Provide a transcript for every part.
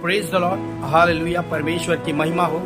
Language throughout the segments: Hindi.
Praise the Lord, hallelujah. परमेश्वर की महिमा हो।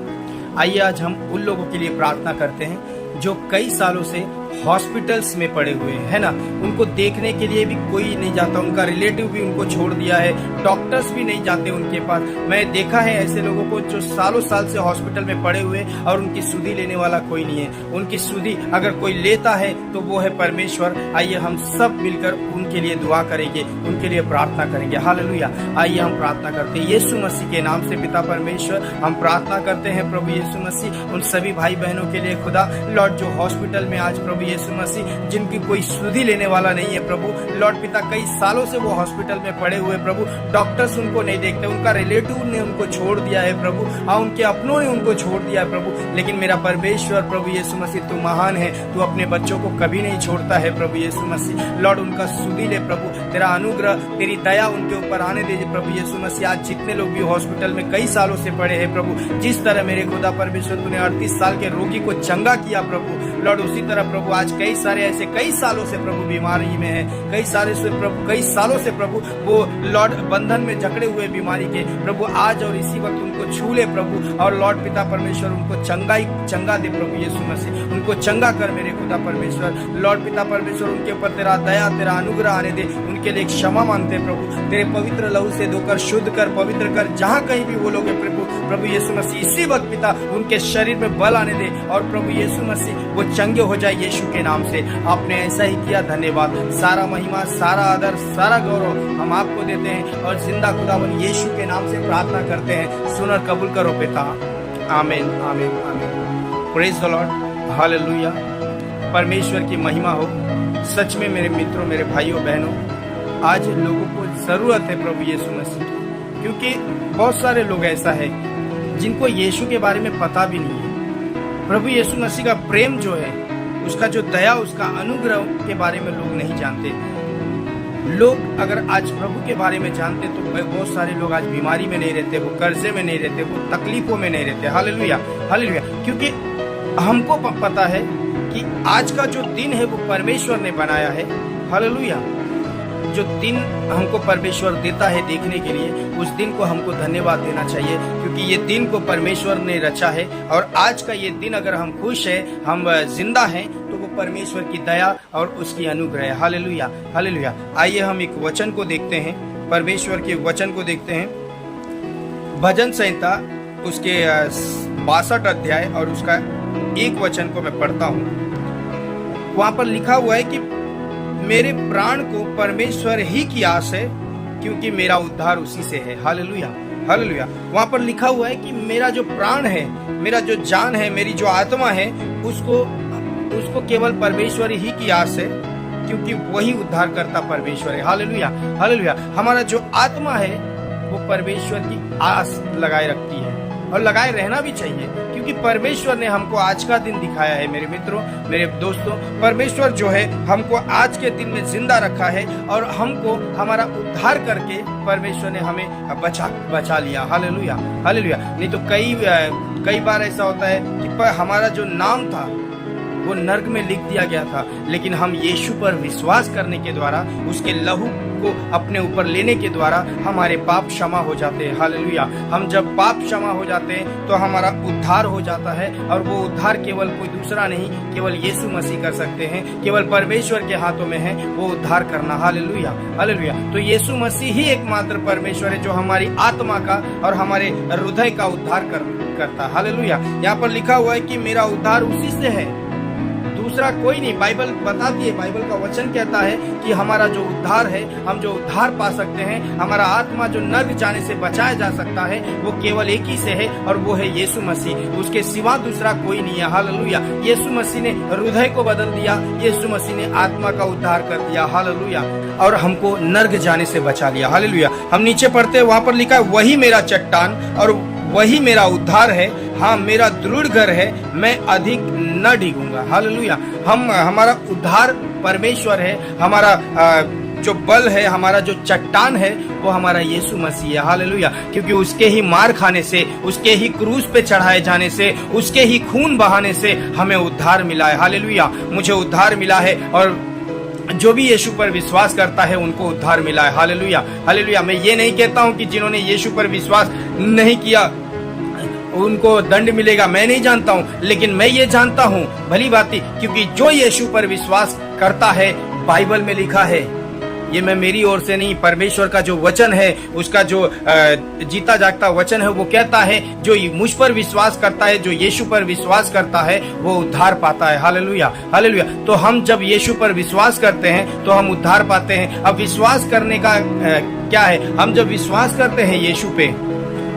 आइए आज हम उन लोगों के लिए प्रार्थना करते हैं जो कई सालों से हॉस्पिटल्स में पड़े हुए हैं, है ना। उनको देखने के लिए भी कोई नहीं जाता, उनका रिलेटिव भी उनको छोड़ दिया है, डॉक्टर्स भी नहीं जाते उनके पास। मैं देखा है ऐसे लोगों को जो सालों साल से हॉस्पिटल में पड़े हुए और उनकी सुधि लेने वाला कोई नहीं है। उनकी सुधि अगर कोई लेता है तो वो है परमेश्वर। आइए हम सब मिलकर उनके लिए दुआ करेंगे, उनके लिए प्रार्थना करेंगे। हालेलुया। आइए हम प्रार्थना करते हैं यीशु मसीह के नाम से। पिता परमेश्वर, हम प्रार्थना करते हैं प्रभु यीशु मसीह, उन सभी भाई बहनों के लिए खुदा लॉर्ड जो हॉस्पिटल में आज प्रभु यीशु मसीह जिनकी कोई सुधि लेने वाला नहीं है प्रभु लॉर्ड पिता, कई सालों से वो हॉस्पिटल में पड़े हुए प्रभु, डॉक्टर्स उनको नहीं देखते, उनका रिलेटिव ने उनको छोड़ दिया है प्रभु, हाँ उनके अपनों ने उनको छोड़ दिया है प्रभु। लेकिन मेरा परमेश्वर प्रभु यीशु मसीह, तू महान है, तू अपने बच्चों को कभी नहीं छोड़ता है प्रभु यीशु मसीह। लॉर्ड उनका सुधि ले प्रभु, तेरा अनुग्रह तेरी दया उनके ऊपर आने दे प्रभु यीशु मसीह। आज जितने लोग भी हॉस्पिटल में कई सालों से पड़े हैं प्रभु, जिस तरह मेरे खुदा परमेश्वर तूने 38 साल के रोगी को चंगा किया प्रभु लॉर्ड, उसी तरह प्रभु आज कई सारे ऐसे कई सालों से प्रभु बीमारी में है, कई सालों से प्रभु वो लॉर्ड बंधन में जकड़े हुए बीमारी के प्रभु, आज और इसी वक्त उनको छू ले प्रभु। और लॉर्ड पिता परमेश्वर उनको चंगा दे प्रभु यीशु मसीह, उनको चंगा कर मेरे खुदा परमेश्वर। लॉर्ड पिता परमेश्वर उनके ऊपर तेरा दया तेरा अनुग्रह आने दे, उनके लिए क्षमा मांगते प्रभु, तेरे पवित्र लहू से धोकर शुद्ध कर, पवित्र कर, जहाँ कहीं भी वो लोग है प्रभु यीशु मसीह, इसी वक्त पिता उनके शरीर में बल आने दे और प्रभु यीशु मसीह वो चंगे हो जाए यीशु के नाम से। आपने ऐसा ही किया, धन्यवाद। सारा महिमा, सारा आदर, सारा गौरव हम आपको देते हैं और जिंदा खुदावन यीशु के नाम से प्रार्थना करते हैं। सुनर कबूल करो पिता, आमीन आमीन आमीन। Praise the Lord, hallelujah. परमेश्वर की महिमा हो। सच में मेरे मित्रों, मेरे भाइयों बहनों, आज लोगों को जरूरत है प्रभु यीशु मसीह की, क्योंकि बहुत सारे लोग ऐसा है जिनको यीशु के बारे में पता भी नहीं है। प्रभु यीशु मसीह का प्रेम जो है, उसका जो दया, उसका अनुग्रह के बारे में लोग नहीं जानते। लोग अगर आज प्रभु के बारे में जानते तो बहुत सारे लोग आज बीमारी में नहीं रहते, वो कर्जे में नहीं रहते, वो तकलीफों में नहीं रहते। Hallelujah hallelujah. क्योंकि हमको पता है कि आज का जो दिन है वो परमेश्वर ने बनाया है। हालेलुया। जो दिन हमको परमेश्वर देता है देखने के लिए, उस दिन को हमको धन्यवाद देना चाहिए, क्योंकि ये दिन को परमेश्वर ने रचा है। और आज का ये दिन अगर हम खुश है, हम जिंदा हैं, तो वो परमेश्वर की दया और उसकी अनुग्रह है। Hallelujah hallelujah. आइए हम एक वचन को देखते हैं, परमेश्वर के वचन को देखते हैं। भजन संहिता उसके 62 अध्याय और उसका एक वचन को मैं पढ़ता हूँ। वहां पर लिखा हुआ है कि मेरे प्राण को परमेश्वर ही की आस है, क्योंकि मेरा उद्धार उसी से है। Hallelujah hallelujah. वहां पर लिखा हुआ है कि मेरा जो प्राण है, मेरा जो जान है, मेरी जो आत्मा है, उसको केवल परमेश्वर ही की आस है, क्योंकि वही उद्धार करता परमेश्वर है। Hallelujah hallelujah. हमारा जो आत्मा है वो परमेश्वर की आस लगाए रखती है और लगाए रहना भी चाहिए, क्योंकि परमेश्वर ने हमको आज का दिन दिखाया है। मेरे मित्रों, मेरे दोस्तों, परमेश्वर जो है हमको आज के दिन में जिंदा रखा है और हमको हमारा उद्धार करके परमेश्वर ने हमें बचा लिया। Hallelujah hallelujah. नहीं तो कई बार ऐसा होता है कि हमारा जो नाम था वो नर्क में लिख दिया गया था, लेकिन हम यीशु पर विश्वास करने के द्वारा, उसके लहू को अपने ऊपर लेने के द्वारा हमारे पाप क्षमा हो जाते हैं। हालेलुया। हम जब पाप क्षमा हो जाते हैं तो हमारा उद्धार हो जाता है, और वो उद्धार केवल कोई दूसरा नहीं, केवल यीशु मसीह कर सकते हैं। केवल परमेश्वर के हाथों में है वो उद्धार करना। Hallelujah hallelujah. तो यीशु मसीह ही एकमात्र परमेश्वर है जो हमारी आत्मा का और हमारे हृदय का उद्धार करता। हालेलुया। यहाँ पर लिखा हुआ है कि मेरा उद्धार उसी से है, दूसरा कोई नहीं। बाइबल बताती है, बाइबल का वचन कहता है कि हमारा जो उद्धार है, हम जो उद्धार पा सकते हैं, हमारा आत्मा जो नर्क जाने से बचाया जा सकता है, वो केवल एक ही से है, और वो है यीशु मसीह। उसके सिवा दूसरा कोई नहीं है। हालेलुया। यीशु मसीह ने हृदय को बदल दिया, यीशु मसीह ने आत्मा का उद्धार कर दिया। हालेलुया। और हमको नर्क जाने से बचा लिया। हालेलुया। हम नीचे पढ़ते हैं, वहां पर लिखा है वही मेरा चट्टान और वही मेरा उद्धार है, हाँ मेरा दृढ़ घर है, मैं अधिक न डिगूंगा। हालेलुया। हमारा उद्धार परमेश्वर है, हमारा जो बल है, हमारा जो चट्टान है, वो हमारा यीशु मसीह है। हालेलुया। क्योंकि उसके ही मार खाने से, उसके ही क्रूस पे चढ़ाए जाने से, उसके ही खून बहाने से हमें उद्धार मिला है। हालेलुया। मुझे उद्धार मिला है और जो भी यीशु पर विश्वास करता है उनको उद्धार मिला है। Hallelujah, hallelujah. मैं ये नहीं कहता हूँ कि जिन्होंने यीशु पर विश्वास नहीं किया उनको दंड मिलेगा, मैं नहीं जानता हूँ, लेकिन मैं ये जानता हूँ भली भांति, क्योंकि जो यीशु पर विश्वास करता है, बाइबल में लिखा है, ये मैं मेरी ओर से नहीं, परमेश्वर का जो वचन है, उसका जो जीता जागता वचन है, वो कहता है जो मुझ पर विश्वास करता है, जो यीशु पर विश्वास करता है, वो उद्धार पाता है। Hallelujah, hallelujah. तो हम जब यीशु पर विश्वास करते हैं तो हम उद्धार पाते हैं। अब विश्वास करने का क्या है? हम जब विश्वास करते हैं यीशु पे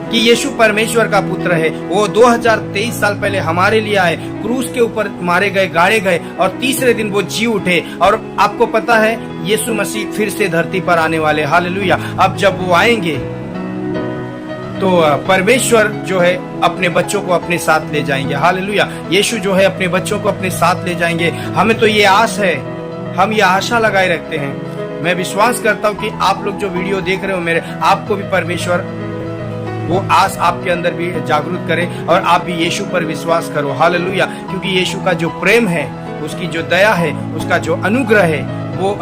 कि यीशु परमेश्वर का पुत्र है, वो 2023 साल पहले हमारे लिए आए, क्रूस के ऊपर मारे गए, गाड़े गए, और तीसरे दिन वो जी उठे। और आपको पता है यीशु मसीह फिर से धरती पर आने वाले। हालेलुया। अब जब वो आएंगे तो परमेश्वर जो है अपने बच्चों को अपने साथ ले जाएंगे। हालेलुया। यीशु जो है अपने बच्चों को अपने साथ ले जाएंगे। हमें तो ये आस है, हम ये आशा लगाए रखते हैं। मैं विश्वास करता हूँ कि आप लोग जो वीडियो देख रहे हो मेरे, आपको भी परमेश्वर वो आस आपके अंदर भी जागरूक करे और आप भी यीशु पर विश्वास करो। हालेलुया। क्योंकि यीशु का जो प्रेम है, उसकी जो दया है, उसका जो अनुग्रह है, वो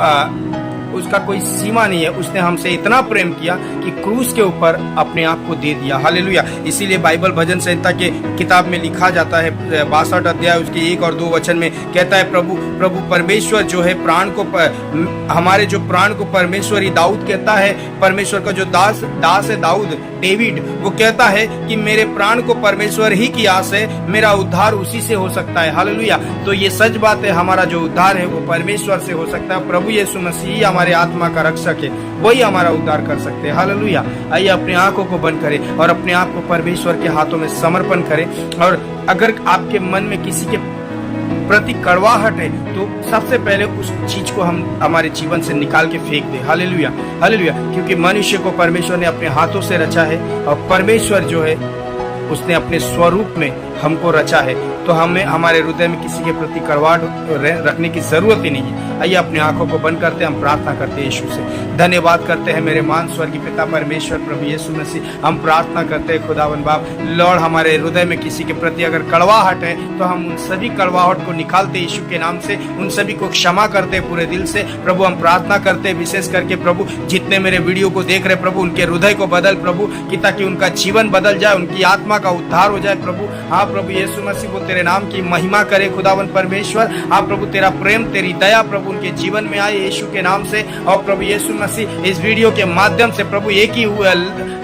उसका कोई सीमा नहीं है। उसने हमसे इतना प्रेम किया कि क्रूस के ऊपर अपने आप को दे दिया। हालेलुया। इसीलिए बाइबल भजन संहिता के किताब में लिखा जाता है, 62 अध्याय उसके 1 और 2 वचन में कहता है, प्रभु परमेश्वर जो है प्राण को हमारे जो प्राण को परमेश्वर ही दाऊद कहता है, परमेश्वर का जो दास है दाऊद, डेविड, वो कहता है कि मेरे प्राण को परमेश्वर ही की आस है, मेरा उद्धार उसी से हो सकता है। हालेलुया। तो ये सच बात है, हमारा जो उद्धार है वो परमेश्वर से हो सकता है। प्रभु यीशु मसीह हमारे आत्मा का रक्षक है, वही हमारा उद्धार कर सकते हैं। हालेलुया। आइए अपनी आंखों को बंद करें और अपने आप को परमेश्वर के हाथों में समर्पण करें। और अगर आपके मन में किसी के प्रति कड़वाहट है तो सबसे पहले उस चीज को हम हमारे जीवन से निकाल के फेंक दें। Hallelujah, hallelujah. क्योंकि मनुष्य को परमेश्वर ने अपने हाथों से रचा है और परमेश्वर जो है उसने अपने स्वरूप में हमको रचा है, तो हमें हमारे हृदय में किसी के प्रति कड़वाहट रखने की जरूरत ही नहीं है। आइए अपनी आंखों को बंद करते हैं, हम प्रार्थना करते हैं यीशु से। धन्यवाद करते हैं मेरे महान स्वर्गीय पिता परमेश्वर प्रभु यीशु मसीह। हम प्रार्थना करते हैं खुदावन बाप, लॉर्ड हमारे हृदय में किसी के प्रति अगर कड़वाहट है तो हम उन सभी कड़वाहट को निकालते यीशु के नाम से, उन सभी को क्षमा करते पूरे दिल से। प्रभु हम प्रार्थना करते हैं विशेष करके प्रभु जितने मेरे वीडियो को देख रहे प्रभु, उनके हृदय को बदल प्रभु, कि ताकि उनका जीवन बदल जाए, उनकी आत्मा का उद्धार हो जाए प्रभु। हाँ प्रभु यीशु मसीह, वो तेरे नाम की महिमा करे खुदावन परमेश्वर। हाँ प्रभु तेरा प्रेम तेरी दया प्रभु उनके जीवन में आए यीशु के नाम से। और प्रभु यीशु मसीह इस वीडियो के माध्यम से प्रभु एक ही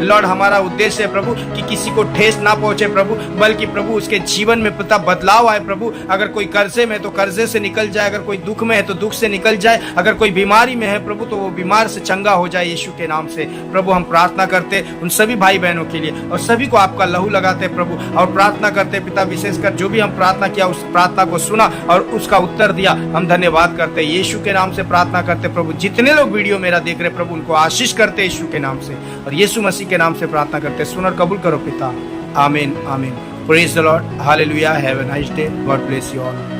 लॉर्ड हमारा उद्देश्य है प्रभु कि किसी को ठेस ना पहुंचे प्रभु, बल्कि प्रभु उसके जीवन में पिता बदलाव आए प्रभु। अगर कोई कर्जे में तो कर्जे से निकल जाए, अगर कोई दुख में है तो दुख से निकल जाए, अगर कोई बीमारी में है प्रभु तो वो बीमार से चंगा हो जाए यीशु के नाम से। प्रभु हम प्रार्थना करते उन सभी भाई बहनों के लिए और सभी को आपका लहू लगाते प्रभु, और प्रार्थना करते पिता विशेषकर जो भी हम प्रार्थना किया उस प्रार्थना को सुना और उसका उत्तर दिया, हम धन्यवाद करते यीशु के नाम से प्रार्थना करते प्रभु। जितने लोग वीडियो मेरा देख रहे प्रभु उनको आशीष करते यीशु के नाम से, और यीशु मसीह के नाम से प्रार्थना करते। सुन और कबूल करो पिता, आमीन आमीन। Praise the Lord, hallelujah. Have a nice day, God bless you all.